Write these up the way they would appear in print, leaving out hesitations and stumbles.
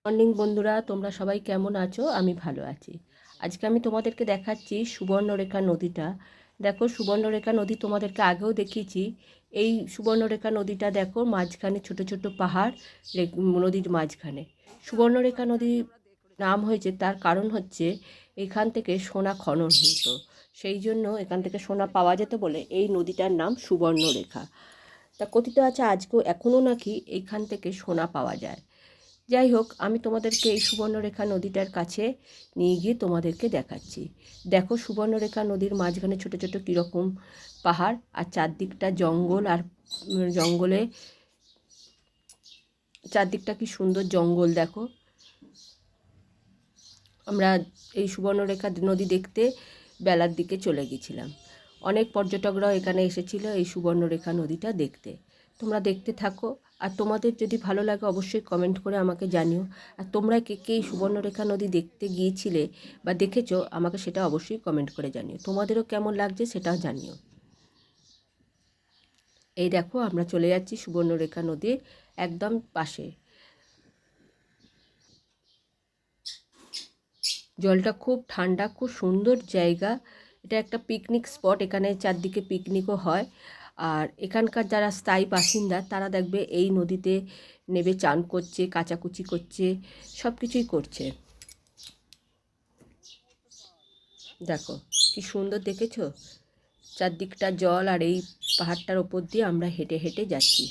Morning বন্ধুরা, তোমরা সবাই কেমন আছো? আমি ভালো আছি। আজকে আমি তোমাদেরকে দেখাচ্ছি সুবর্ণরেখা নদীটা। দেখো, সুবর্ণরেখা নদী তোমাদেরকে আগেও দেখিয়েছি। এই সুবর্ণরেখা নদীটা দেখো, মাঝখানে ছোট ছোট পাহাড়, নদীর মাঝখানে সুবর্ণরেখা নদী নাম হয়েছে। তার কারণ হচ্ছে এখান থেকে সোনা খনন হতো, সেই জন্য এখান থেকে সোনা পাওয়া যেত বলে এই নদীটার নাম সুবর্ণরেখা। তা কথিত আছে আজকেও এখনও নাকি এইখান থেকে সোনা পাওয়া যায়। যাই হোক, আমি তোমাদেরকে এই সুবর্ণরেখা নদীটার কাছে নিয়ে গিয়ে তোমাদেরকে দেখাচ্ছি। দেখো, সুবর্ণরেখা নদীর মাঝখানে ছোট ছোট কীরকম পাহাড়, আর চারদিকটা জঙ্গল, আর জঙ্গলে চারদিকটা কি সুন্দর জঙ্গল দেখো। আমরা এই সুবর্ণরেখা নদী দেখতে বেলার দিকে চলে গেছিলাম। অনেক পর্যটকরাও এখানে এসেছিল এই সুবর্ণরেখা নদীটা দেখতে। তোমরা দেখতে থাকো, আর তোমাদের যদি ভালো লাগে অবশ্যই কমেন্ট করে আমাকে জানিও। আর তোমরা কে কে এই সুবর্ণরেখা নদী দেখতে গিয়েছিলে বা দেখেছো, আমাকে সেটা অবশ্যই কমেন্ট করে জানিও। তোমাদেরও কেমন লাগছে সেটাও জানিও। এই দেখো, আমরা চলে যাচ্ছি সুবর্ণরেখা নদীর একদম পাশে। জলটা খুব ঠান্ডা, খুব সুন্দর জায়গা। এটা একটা পিকনিক স্পট, এখানে চারদিকে পিকনিকও হয়। আর এখানকার যারা স্থায়ী বাসিন্দা তারা দেখবে এই নদীতে নেবে চান করছে, কাচাকুচি করছে, সব কিছুই করছে। দেখো কি সুন্দর, দেখেছো? চারদিকটা জল, আর এই পাহাড়টার ওপর দিয়ে আমরা হেঁটে হেঁটে যাচ্ছি।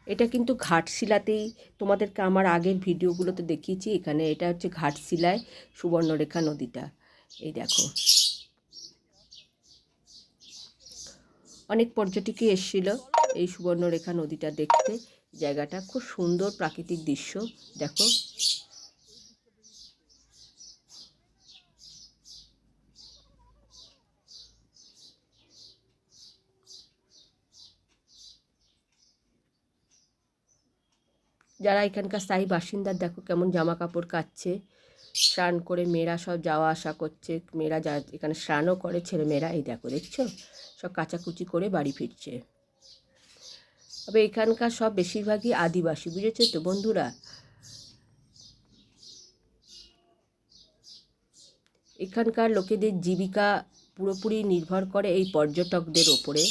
এটা কিন্তু ঘাটশিলাতেই, তোমাদেরকে আমার আগের ভিডিওগুলোতে দেখিয়েছি। এখানে এটা হচ্ছে ঘাটশিলায় সুবর্ণরেখা নদীটা। এই দেখো, অনেক পর্যটকই এসেছিল এই সুবর্ণরেখা নদীটা দেখতে। জায়গাটা খুব সুন্দর প্রাকৃতিক দৃশ্য। দেখো, যারা এখানকার স্থায়ী বাসিন্দা দেখো কেমন জামা কাপড় কাচ্ছে, স্নান করে মেয়েরা সব যাওয়া আসা করছে। মেয়েরা যা এখানে স্নানও করে, ছেলে মেয়েরা। এই দেখো, দেখছো, সব কাচাকুচি করে বাড়ি ফিরছে। তবে এখানকার সব বেশিরভাগই আদিবাসী, বুঝেছো তো বন্ধুরা। এখানকার লোকেদের জীবিকা পুরোপুরি নির্ভর করে এই পর্যটকদের ওপরে।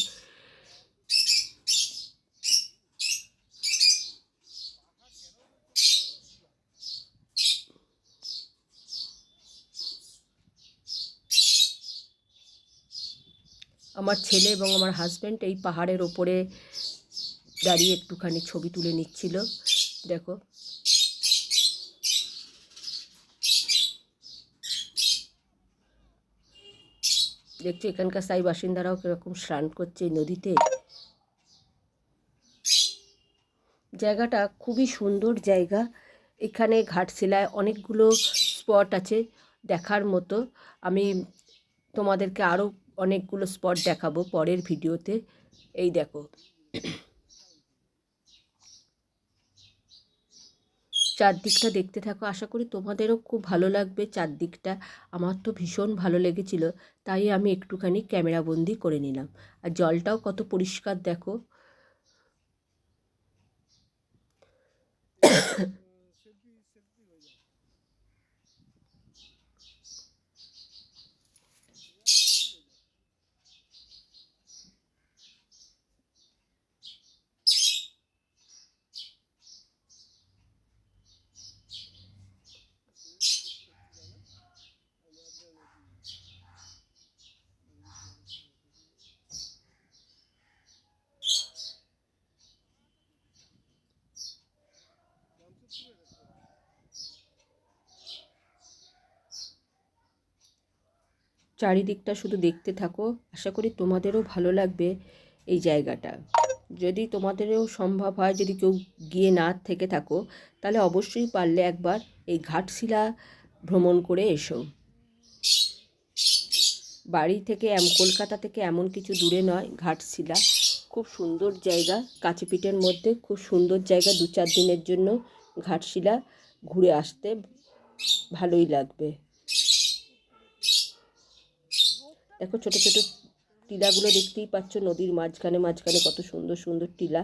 আমার ছেলে এবং আমার হাজব্যান্ড এই পাহাড়ের ওপরে দাঁড়িয়ে একটুখানি ছবি তুলে নিচ্ছিল। দেখো, দেখছো এখানকার স্থায়ী বাসিন্দারাও কীরকম স্নান করছে এই নদীতে। জায়গাটা খুবই সুন্দর জায়গা। এখানে ঘাটশিলায় অনেকগুলো স্পট আছে দেখার মতো। আমি তোমাদেরকে আরও অনেকগুলো স্পট দেখাবো পরের ভিডিওতে। এই দেখো, চারদিকটা দেখতে থাকো, আশা করি তোমাদেরও খুব ভালো লাগবে চারদিকটা। আমার তো ভীষণ ভালো লেগেছিল, তাই আমি একটুখানি ক্যামেরাবন্দি করে নিলাম। আর জলটাও কত পরিষ্কার দেখো। চারিদিকটা শুধু দেখতে থাকো, আশা করি তোমাদেরও ভালো লাগবে এই জায়গাটা। যদি তোমাদেরও সম্ভব হয়, যদি কেউ গিয়ে না থেকে থাকো, তাহলে অবশ্যই পারলে একবার এই ঘাটশিলা ভ্রমণ করে এসো। বাড়ি থেকে কলকাতা থেকে এমন কিছু দূরে নয় ঘাটশিলা। খুব সুন্দর জায়গা, কাছেপিঠের মধ্যে খুব সুন্দর জায়গা। 2-4 দিনের জন্য ঘাটশিলা ঘুরে আসতে ভালোই লাগবে। দেখো, ছোট ছোট টিলাগুলো দেখতেই পাচ্ছ, নদীর মাঝখানে মাঝখানে কত সুন্দর সুন্দর টিলা।